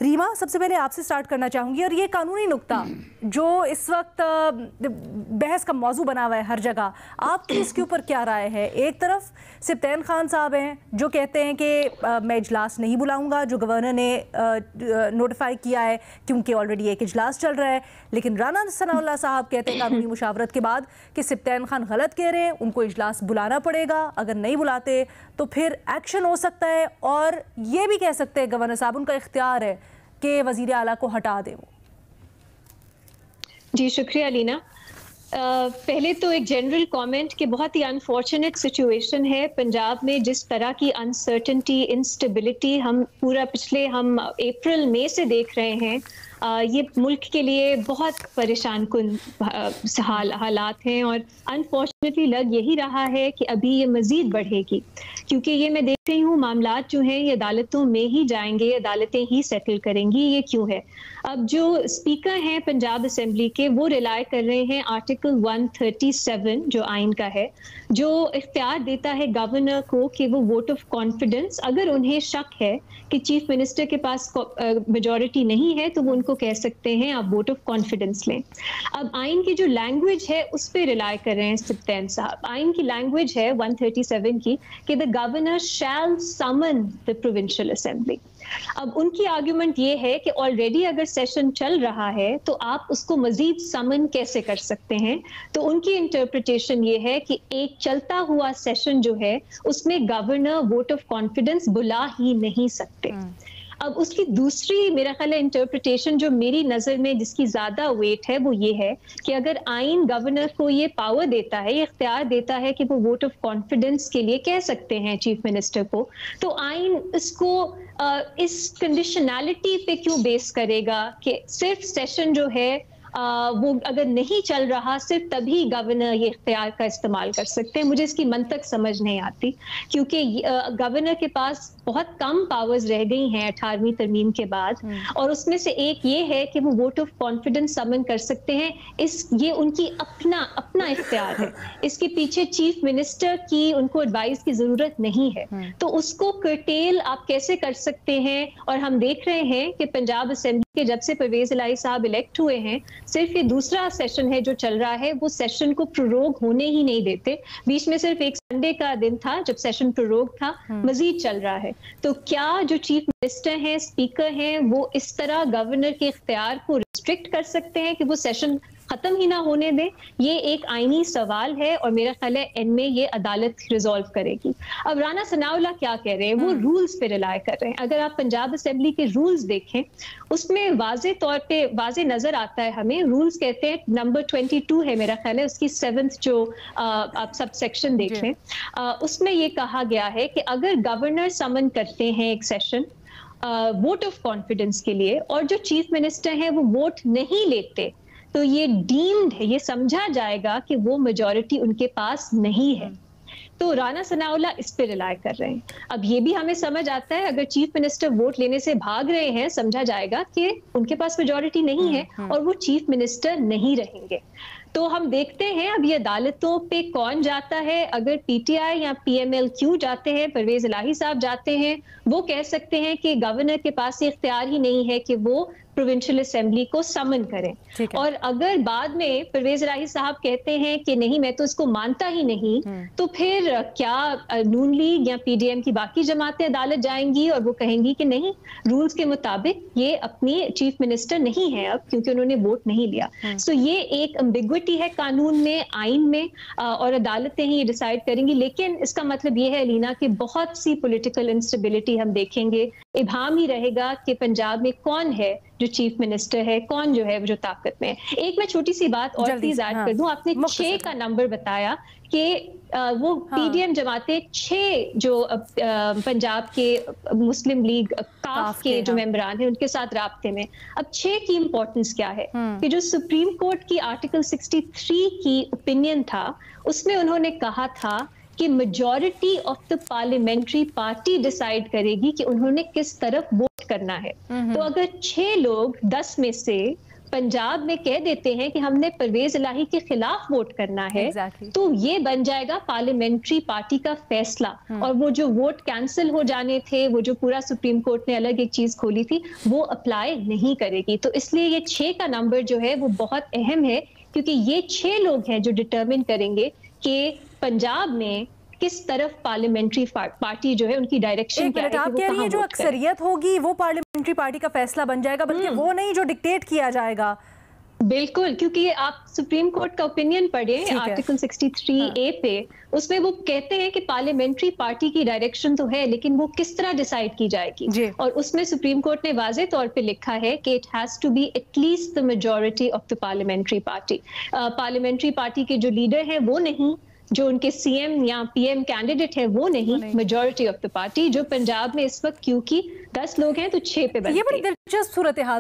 रीमा, सबसे पहले आपसे स्टार्ट करना चाहूँगी, और ये कानूनी नुक्ता जो इस वक्त बहस का मौजू बना हुआ है हर जगह, आपकी इसके ऊपर क्या राय है? एक तरफ सिप्तैन खान साहब हैं जो कहते हैं कि मैं इजलास नहीं बुलाऊंगा, जो गवर्नर ने नोटिफाई किया है क्योंकि ऑलरेडी एक इजलास चल रहा है, लेकिन राना सनाउल्लाह साहब कहते हैं कानूनी मुशावरत के बाद कि सिप्तैन खान गलत कह रहे हैं, उनको इजलास बुलाना पड़ेगा, अगर नहीं बुलाते तो फिर एक्शन हो सकता है, और ये भी कह सकते हैं गवर्नर साहब उनका इख्तियार है कि वजीर आला को हटा दें वो। जी शुक्रिया लीना। पहले तो एक जनरल कमेंट कि बहुत ही अनफॉर्चुनेट सिचुएशन है पंजाब में, जिस तरह की अनसर्टेनिटी, इंस्टेबिलिटी हम पूरा पिछले अप्रैल मई से देख रहे हैं। ये मुल्क के लिए बहुत परेशान कुन हालात हैं, और अनफॉर्चुनेटली लग यही रहा है कि अभी ये मज़ीद बढ़ेगी, क्योंकि ये मैं देख रही हूँ मामलात जो हैं ये अदालतों में ही जाएंगे, अदालतें ही सेटल करेंगी। ये क्यों है? अब जो स्पीकर हैं पंजाब असेंबली के, वो रिलाई कर रहे हैं आर्टिकल 137 जो आइन का है, जो इख्तियार देता है गवर्नर को कि वो वोट ऑफ कॉन्फिडेंस, अगर उन्हें शक है कि चीफ मिनिस्टर के पास मेजॉरिटी नहीं है तो वो उनको कह सकते हैं आप वोट ऑफ कॉन्फिडेंस लें। अब आइन की जो लैंग्वेज है उस पर रिलाई कर रहे हैं सिप्तैन साहब। आइन की लैंग्वेज है 137 की कि the governor shall summon the provincial assembly. अब उनकी आर्ग्यूमेंट ये है कि ऑलरेडी अगर सेशन चल रहा है तो आप उसको मजीद समन कैसे कर सकते हैं? तो उनकी इंटरप्रिटेशन ये है कि एक चलता हुआ सेशन जो है उसमें गवर्नर वोट ऑफ कॉन्फिडेंस बुला ही नहीं सकते। अब उसकी दूसरी मेरा ख्याल है इंटरप्रिटेशन जो मेरी नज़र में जिसकी ज़्यादा वेट है वो ये है कि अगर आइन गवर्नर को ये पावर देता है, ये इख्तियार देता है कि वो वोट ऑफ कॉन्फिडेंस के लिए कह सकते हैं चीफ मिनिस्टर को, तो आइन इसको इस कंडीशनैलिटी पे क्यों बेस करेगा कि सिर्फ सेशन जो है वो अगर नहीं चल रहा सिर्फ तभी गवर्नर ये इख्तियार का इस्तेमाल कर सकते हैं? मुझे इसकी मंतक समझ नहीं आती, क्योंकि गवर्नर के पास बहुत कम पावर्स रह गई हैं 18वीं तरमीम के बाद, और उसमें से एक ये है कि वो वोट ऑफ कॉन्फिडेंस समन कर सकते हैं। ये उनकी अपना इख्तियार है, इसके पीछे चीफ मिनिस्टर की उनको एडवाइस की जरूरत नहीं है। तो उसको कर्टेल आप कैसे कर सकते हैं? और हम देख रहे हैं कि पंजाब असेंबली के जब से परवेज इलाही साहब इलेक्ट हुए हैं, सिर्फ ये दूसरा सेशन है जो चल रहा है, वो सेशन को प्रोरोग होने ही नहीं देते। बीच में सिर्फ एक संडे का दिन था जब सेशन प्रोरोग था, मजीद चल रहा है। तो क्या जो चीफ मिनिस्टर हैं, स्पीकर हैं, वो इस तरह गवर्नर के इख्तियार को रिस्ट्रिक्ट कर सकते हैं कि वो सेशन खत्म ही ना होने दें? ये एक आईनी सवाल है, और मेरा ख्याल है इनमें ये अदालत रिजॉल्व करेगी। अब राना सनाउल्लाह क्या कह रहे हैं? वो रूल्स पे रिलाई कर रहे हैं। अगर आप पंजाब असेंबली के रूल्स देखें, उसमें वाजे तौर पे वाजे नजर आता है हमें। रूल्स कहते हैं, नंबर 22 है मेरा ख्याल है, उसकी 7th जो आप सब सेक्शन देख लें, उसमें ये कहा गया है कि अगर गवर्नर समन करते हैं एक सेशन वोट ऑफ कॉन्फिडेंस के लिए, और जो चीफ मिनिस्टर हैं वो वोट नहीं लेते, तो ये डीम्ड है, ये समझा जाएगा कि वो मेजॉरिटी उनके पास नहीं है। तो राना सनाउल्लाह इस पे रिलाई कर रहे हैं। अब ये भी हमें समझ आता है, अगर चीफ मिनिस्टर वोट लेने से भाग रहे हैं, समझा जाएगा कि उनके पास मेजॉरिटी नहीं है और वो चीफ मिनिस्टर नहीं रहेंगे। तो हम देखते हैं अब ये अदालतों पे कौन जाता है। अगर पीटीआई या पीएमएल क्यों जाते हैं, परवेज इलाही साहब जाते हैं, वो कह सकते हैं कि गवर्नर के पास ये इख्तियार ही नहीं है कि वो प्रोविंशियल असेंबली को समन करें। और अगर बाद में परवेज इलाही साहब कहते हैं कि नहीं मैं तो इसको मानता ही नहीं, तो फिर क्या नून लीग या पीडीएम की बाकी जमातें अदालत जाएंगी और वो कहेंगी कि नहीं, रूल्स के मुताबिक ये अपनी चीफ मिनिस्टर नहीं है अब, क्योंकि उन्होंने वोट नहीं लिया। सो ये एक एम्बिग्विटी है कानून में, आइन में, और अदालतें ही ये डिसाइड करेंगी। लेकिन इसका मतलब ये है लीना कि बहुत सी पॉलिटिकल इंस्टेबिलिटी हम देखेंगे। इबाम ही रहेगा कि पंजाब में कौन है जो चीफ मिनिस्टर है, कौन जो है जो ताकत में है। एक मैं छोटी सी बात और प्लीज ऐड कर दूं, आपने 6 का नंबर बताया कि वो पीडीएम जमातें 6 जो पंजाब के मुस्लिम लीग काफ के जो मेंबरान हैं उनके साथ राब्ते में। अब 6 की इंपॉर्टेंस क्या है कि जो सुप्रीम कोर्ट की आर्टिकल 63 की ओपिनियन था, उसमें उन्होंने कहा था कि majority of the parliamentary party decide करेगी कि उन्होंने किस तरफ वोट करना है। तो अगर 6 लोग 10 में से पंजाब में कह देते हैं कि हमने परवेज इलाही के खिलाफ वोट करना है, तो ये बन जाएगा पार्लियामेंट्री पार्टी का फैसला, और वो जो वोट कैंसिल हो जाने थे, वो जो पूरा सुप्रीम कोर्ट ने अलग एक चीज खोली थी, वो अप्लाई नहीं करेगी। तो इसलिए ये 6 का नंबर जो है वो बहुत अहम है, क्योंकि ये 6 लोग हैं जो डिटरमिन करेंगे कि पंजाब में किस तरफ पार्लियामेंट्री पार्टी जो है उनकी डायरेक्शन क्या है। आप कह रही हैं जो अक्सरियत होगी वो पार्लियामेंट्री पार्टी का फैसला बन जाएगा, बल्कि वो नहीं जो डिक्टेट किया जाएगा। बिल्कुल, क्योंकि आप सुप्रीम कोर्ट का ओपिनियन पढ़े आर्टिकल 63A पे, उसमें वो कहते हैं कि पार्लियामेंट्री पार्टी की डायरेक्शन तो है, लेकिन वो किस तरह डिसाइड की जाएगी। और उसमें सुप्रीम कोर्ट ने वाज़े तौर पे लिखा है कि it has to be at least the majority of the parliamentary party. Parliamentary party के जो लीडर हैं वो नहीं, जो उनके सीएम या पीएम कैंडिडेट है वो नहीं, मेजॉरिटी ऑफ द पार्टी, जो पंजाब में इस वक्त क्योंकि 10 लोग हैं तो 6 पे बनते हैं। ये बड़ी दिलचस्प सूरत हाल